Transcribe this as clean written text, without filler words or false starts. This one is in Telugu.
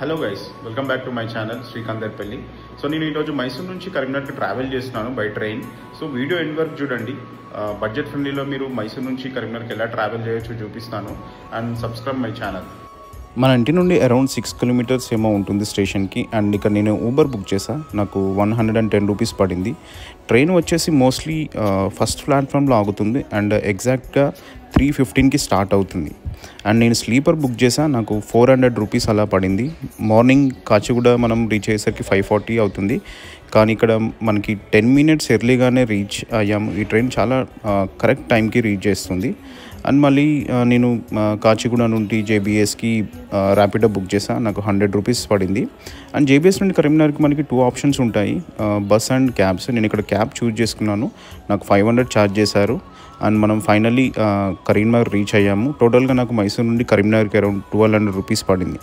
Hello guys, welcome back to my channel Srikanth Darpalli. So నేను ఈరోజు మైసూర్ నుంచి కరీంనగర్కి ట్రావెల్ చేస్తున్నాను by train. So video end వరకు చూడండి. బడ్జెట్ ఫ్రెండ్లీలో మీరు మైసూర్ నుంచి కరీంనగర్కి ఎలా ట్రావెల్ చేయొచ్చు చూపిస్తాను. And subscribe my channel. మన ఇంటి నుండి అరౌండ్ 6 కిలోమీటర్స్ ఏమో ఉంటుంది స్టేషన్కి. అండ్ ఇక్కడ నేను ఊబర్ బుక్ చేసా, నాకు 110 రూపీస్ పడింది. ట్రైన్ వచ్చేసి మోస్ట్లీ ఫస్ట్ ప్లాట్ఫామ్లో ఆగుతుంది అండ్ ఎగ్జాక్ట్గా 3:15కి స్టార్ట్ అవుతుంది. అండ్ నేను స్లీపర్ బుక్ చేసా, నాకు 400 రూపీస్ అలా పడింది. మార్నింగ్ కాచిగూడ మనం రీచ్ అయ్యేసరికి 5:40 అవుతుంది, కానీ ఇక్కడ మనకి 10 మినిట్స్ ఎర్లీగానే రీచ్ అయ్యాము. ఈ ట్రైన్ చాలా కరెక్ట్ టైంకి రీచ్ చేస్తుంది. అండ్ మళ్ళీ నేను కాచిగూడ నుండి జేబీఎస్కి ర్యాపిడో బుక్ చేసా, నాకు 100 రూపీస్ పడింది. అండ్ జేబీఎస్ నుండి కరీంనగర్కి మనకి 2 ఆప్షన్స్ ఉంటాయి, బస్ అండ్ క్యాబ్స్. నేను ఇక్కడ క్యాబ్ చూజ్ చేసుకున్నాను, నాకు 500 ఛార్జ్ చేశారు. అండ్ మనం ఫైనల్లీ కరీంనగర్ రీచ్ అయ్యాము. టోటల్గా నాకు మైసూర్ నుండి కరీంనగర్కి అరౌండ్ 1200 రూపీస్ పడింది.